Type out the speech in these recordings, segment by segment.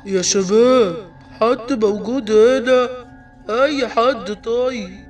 يا شباب، حد موجود هنا؟ اي حد طيب؟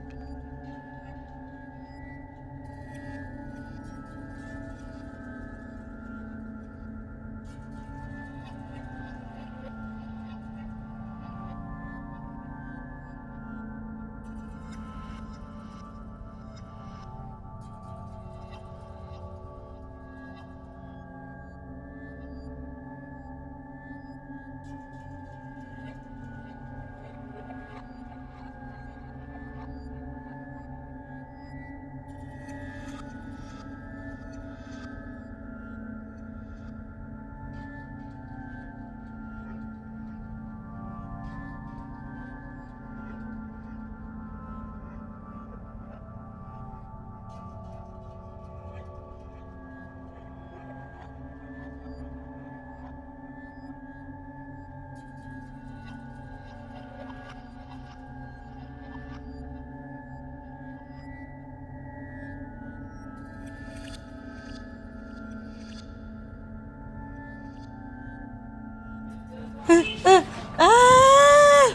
آه آه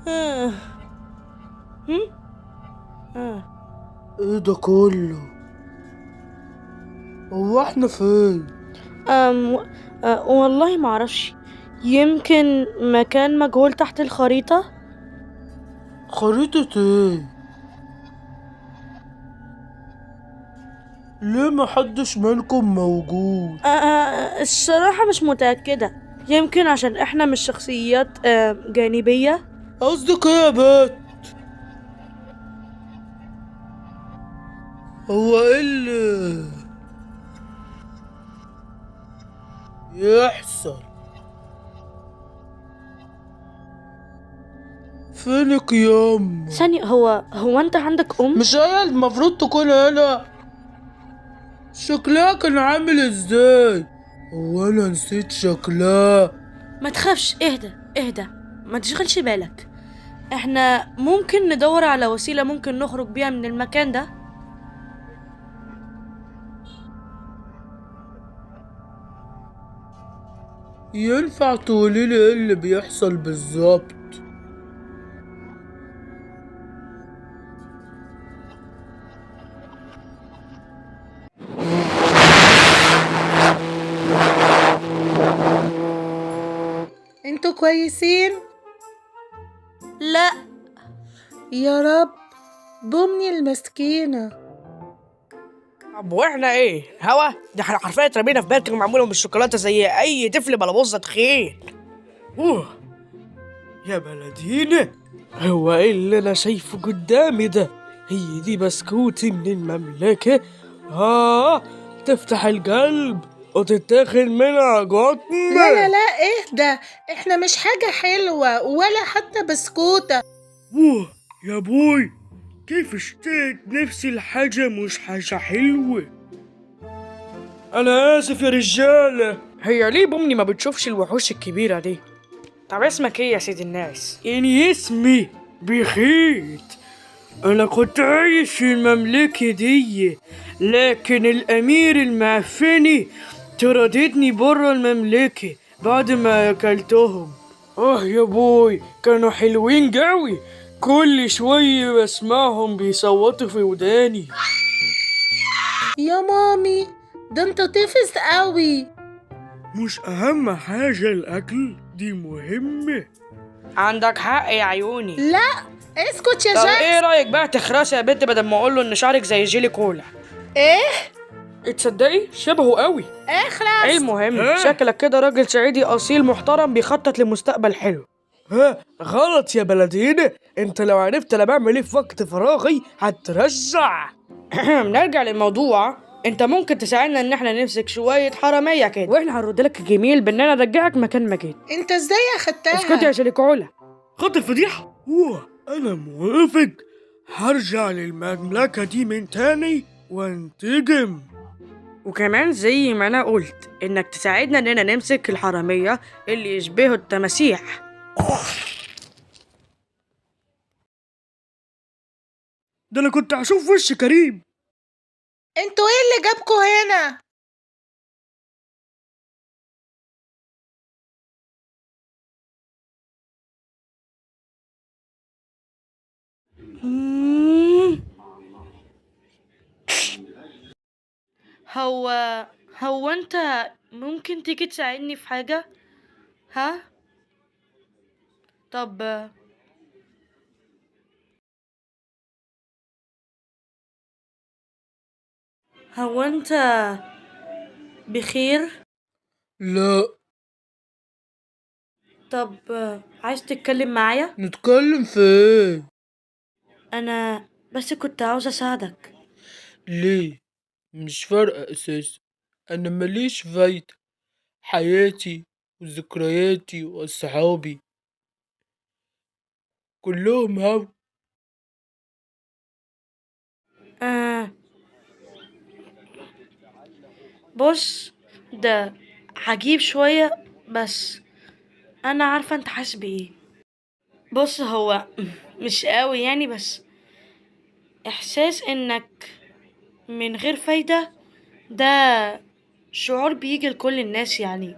آه هم؟ آه ايه ده كله؟ هو احنا فين؟ أم والله ما اعرفش. يمكن مكان مجهول تحت الخريطة. خريطة ايه؟ ليه محدش منكم موجود؟ الصراحة مش متأكدة. يمكن عشان احنا مش شخصيات جانبية. قصدك ايه يا بت؟ هو ايه اللي يحصل؟ فينك ياما؟ ثانية، هو انت عندك ام؟ مش هي المفروض تكون هنا؟ شكلها كان عامل ازاي؟ هو انا نسيت شكلها؟ ما تخافش، اهدى اهدى، ما تشغلش بالك. احنا ممكن ندور على وسيلة ممكن نخرج بيها من المكان ده. ينفع تقوليلي ايه اللي بيحصل بالظبط؟ انتوا كويسين؟ لا. يا رب. ضمني المسكينة. طب واحنا ايه هوا ده؟ احنا حرفيا اترمينا في بركه معموله بالشوكولاته زي اي طفل بلبوظه تخين. اوه يا بلدينا، هو ايه اللي انا شايفه قدامي ده؟ هي دي بسكوتي من المملكه؟ تفتح القلب وتتاخد منها قطمه. لا لا لا، اهدى. احنا مش حاجة حلوة ولا حتى بسكوتة. اوه يا بوي، كيف اشتقت نفسي الحاجة مش حاجة حلوة. أنا آسف يا رجالة. هي ليه بأمي ما بتشوفش الوحوش الكبيرة دي؟ طب اسمك ايه يا سيد الناس؟ إني اسمي بخيت. أنا كنت عايش في المملكة دي، لكن الأمير المعفني طردتني برا المملكة بعد ما أكلتهم. يا بوي، كانوا حلوين قوي، كل شوية بسمعهم بيصوتوا في وداني. يا مامي، ده انت طفس قوي. مش أهم حاجة الأكل، دي مهمة. عندك حق يا عيوني. لا، اسكت يا طب جاكس. ايه رأيك بقى تخرسي يا بنت بدل ما اقوله ان شعرك زي جيلي كولا؟ ايه؟ تصدقي شبهه قوي. اخرس. المهم شكلك كده راجل صعيدي اصيل محترم بيخطط لمستقبل حلو. غلط يا بلدينا، انت لو عرفت انا بعمل ايه في وقت فراغي هترجع. نرجع للموضوع. انت ممكن تساعدنا ان احنا نمسك شوية حرامية كده، واحنا هنرد لك الجميل باننا نرجعك مكان ما جيت. انت ازاي اخدتها؟ اسكت يا شريكولا. خد الفضيحة. انا موافق، هرجع للمملكة دي من تاني وانتقم. وكمان زي ما انا قلت انك تساعدنا اننا نمسك الحرامية اللي يشبهوا التماسيح. ده انا كنت هشوف وش كريم. انتوا ايه اللي جابكوا هنا؟ مم. هو هو انت ممكن تيجي تساعدني في حاجة؟ ها؟ طب هو انت بخير؟ لا. طب عايز تتكلم معايا؟ نتكلم في ايه؟ انا بس كنت عاوز اساعدك. ليه؟ مش فارقة اساسا. انا ماليش فايدة. حياتي وذكرياتي واصحابي كلهم هوا. آه بص، ده عجيب شوية، بس انا عارفة انت حاسس بايه. بص، هو مش قوي يعني، بس احساس انك من غير فايدة ده شعور بيجي لكل الناس يعني.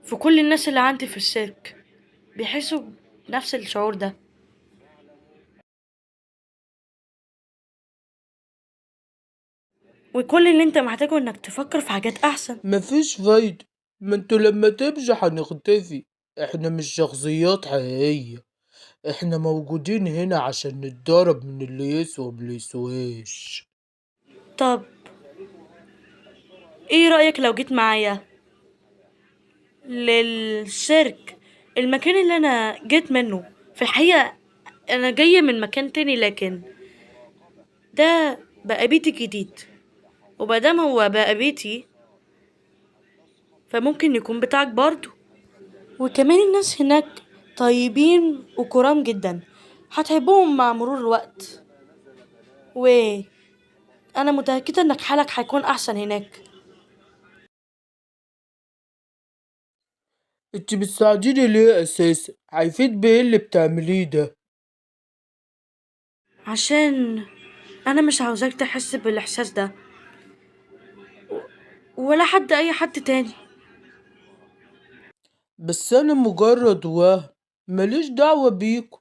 في كل الناس اللي عندي في السيرك بيحسوا نفس الشعور ده. وكل اللي انت محتاجه انك تفكر في حاجات احسن. مفيش فايدة. ما انتوا لما تمشي هنختفي. احنا مش شخصيات حقيقية. احنا موجودين هنا عشان نتضرب من اللي يسوى واللي يسواش. طب ايه رأيك لو جيت معايا للسيرك، المكان اللي انا جيت منه؟ في الحقيقة انا جاية من مكان تاني، لكن ده بقى بيتي الجديد، ومادام هو بقى بيتي فممكن يكون بتاعك برضو. وكمان الناس هناك طيبين وكرام جدا، هتحبهم مع مرور الوقت، وانا متأكدة انك حالك هيكون احسن هناك. انت بتساعديني ليه اساسا؟ هيفيد بايه اللي بتعمليه ده؟ عشان انا مش عاوزاك تحس بالاحساس ده، ولا اي حد تاني. بس انا مجرد وهم. ماليش دعوة بيكم.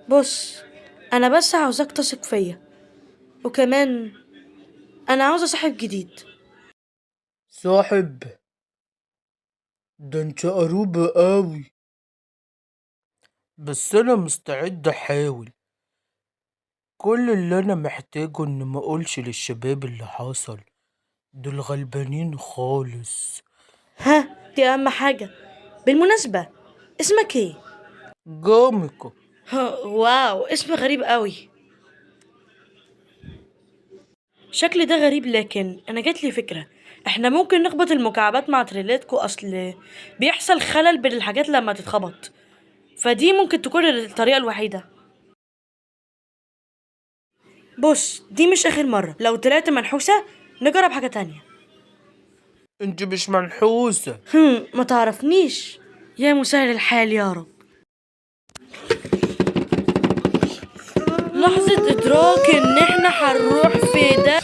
بص، انا بس عاوزاك تثق فيا، وكمان انا عاوزة صاحب جديد. صاحب؟ ده انت قروبة قوي. بس انا مستعد احاول. كل اللي انا محتاجه ان ما اقولش للشباب اللي حصل. دول غلبانين خالص. ها، دي اهم حاجة. بالمناسبة، اسمك ايه؟ جامكو. واو، اسم غريب قوي. شكل ده غريب، لكن انا جات لي فكرة. احنا ممكن نخبط المكعبات مع تريلاتكو، اصل بيحصل خلل بين الحاجات لما تتخبط، فدي ممكن تكون الطريقة الوحيدة. بص، دي مش اخر مرة، لو طلعت منحوسة نجرب حاجة تانية. انت مش منحوسة. ما تعرفنيش. يا مسهل الحال يا رب. لحظة ادراك ان احنا هنروح في ده.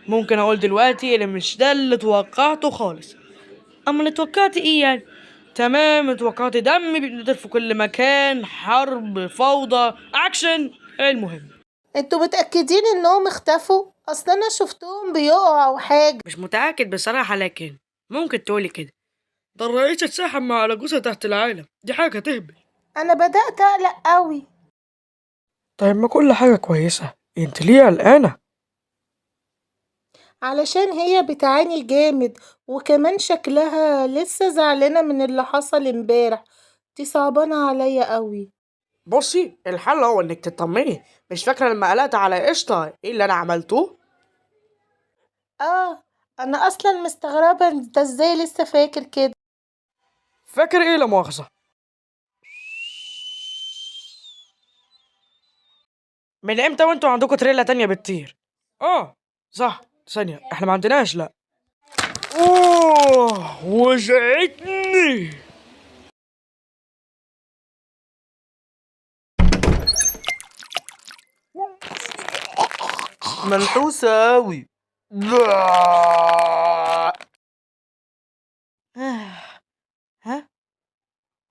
ممكن اقول دلوقتي اللي مش ده اللي توقعته خالص. اما اللي توقعت ايه يعني؟ تمام، توقعت دم بيتنطر في كل مكان، حرب، فوضى، اكشن. المهم، انتوا متأكدين انهم اختفوا؟ اصل انا شفتهم بيقعوا او حاجة. مش متأكد بصراحة، لكن ممكن تقولي كده. ده الرئيس اتسحب مع علاجوسة تحت العالم، دي حاجة تهبل. انا بدأت اقلق قوي. طيب ما كل حاجة كويسة، انت ليه قلقانة؟ علشان هي بتعاني جامد، وكمان شكلها لسه زعلانة من اللي حصل امبارح. دي صعبانة عليا قوي. بصي، الحل هو انك تطمني. مش فاكرة لما قلقت على قشطة ايه اللي انا عملته؟ اه، انا اصلا مستغربة انت ازاي لسه فاكر كده. فاكر ايه لا مؤاخذة؟ من امتى وانتوا عندكم تريلا تانية بتطير؟ صح، ثانية احنا ما عندناش. لا وجعتني. ملحوسة أوي. ها؟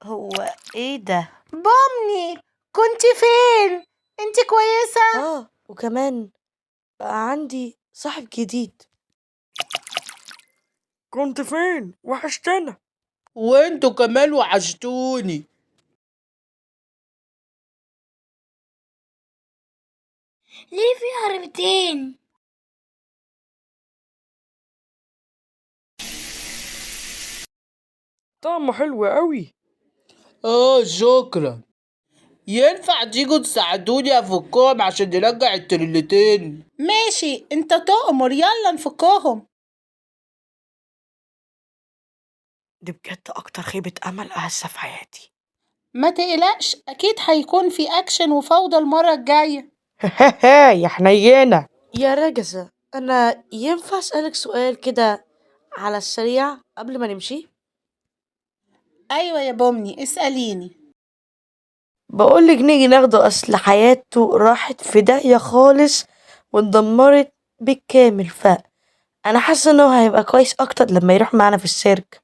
هو ايه ده؟ بومني، كنت فين؟ انت كويسة؟ وكمان بقى عندي صاحب جديد. كنت فين؟ وحشتنا. وانتوا كمان وحشتوني. ليه في عربتين؟ طعمه حلو قوي. شكرا. ينفع تيجوا تساعدوني افكهم عشان نرجع التريلتين؟ ماشي، انت تؤمر، يلا نفكهم. دي بجد اكتر خيبة امل احسها في حياتي. ما تقلقش، اكيد هيكون في اكشن وفوضى المرة الجاية. يا حنينة. يا رجزة، انا ينفع اسألك سؤال كده على السريع قبل ما نمشي؟ ايوه يا بومني، اسأليني. بقولك نيجي ناخده، اصل حياته راحت في داهية خالص واتدمرت بالكامل، انا حاسة انه هيبقى كويس اكتر لما يروح معانا في السيرك.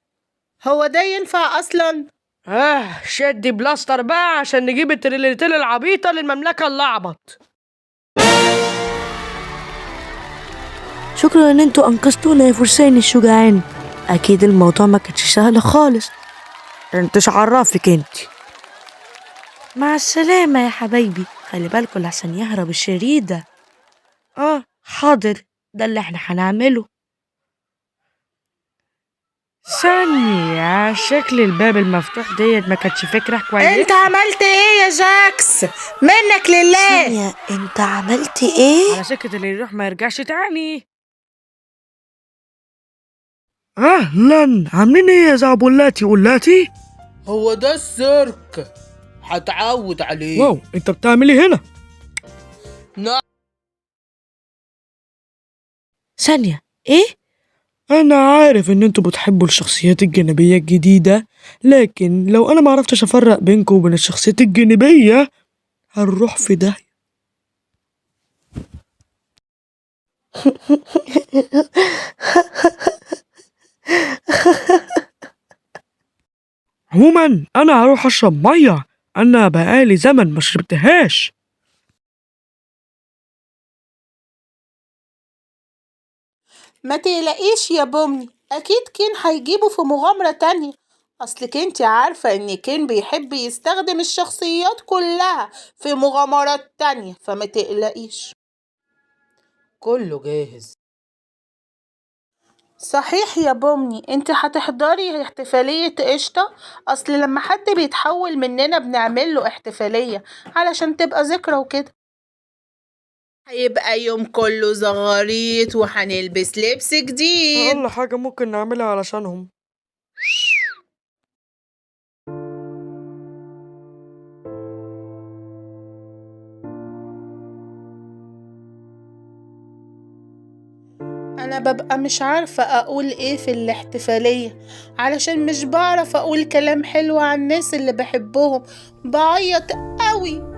هو ده ينفع اصلا؟ شدي بلاستر بقى عشان نجيب التريلتين العبيطة للمملكة اللعبط. شكرا ان انتوا انقذتونا يا فرسان الشجعان. اكيد الموضوع ما كانش سهل خالص. انتش عرفك انت. مع السلامة يا حبايبي، خلي بالكوا لحسن يهرب الشرير ده. حاضر، ده اللي احنا هنعمله. ثانية، شكل الباب المفتوح ديت ما كانتش فكرة كويسة. انت عملت ايه يا جاكس؟ منك لله. ثانية، انت عملت ايه؟ على سكة اللي يروح ما يرجعش تاني. اهلا، عاملين ايه يا زعبولاتي قلاتي؟ هو ده السيرك، هتعود عليه. واو، انت بتعمل ايه هنا؟ ثانية، ايه؟ انا عارف ان انتوا بتحبوا الشخصيات الجانبية الجديدة، لكن لو انا معرفتش افرق بينكم وبين الشخصيات الجانبية هنروح في داهية. عموما انا هروح اشرب مية، انا بقالي زمن ما شربتهاش. ما تقلقيش يا بومني، اكيد كين هيجيبه في مغامرة تانية. اصلك انت عارفة ان كين بيحب يستخدم الشخصيات كلها في مغامرات تانية، فما تقلقيش. كله جاهز. صحيح يا بومني، انت هتحضري احتفالية قشطة؟ اصل لما حد بيتحول مننا بنعمل له احتفالية علشان تبقى ذكرى وكده. هيبقى يوم كله زغاريط وهنلبس لبس جديد. اقل حاجة ممكن نعملها علشانهم. انا ببقى مش عارفة اقول ايه في الاحتفالية، علشان مش بعرف اقول كلام حلو عن الناس اللي بحبهم. بعيط قوي.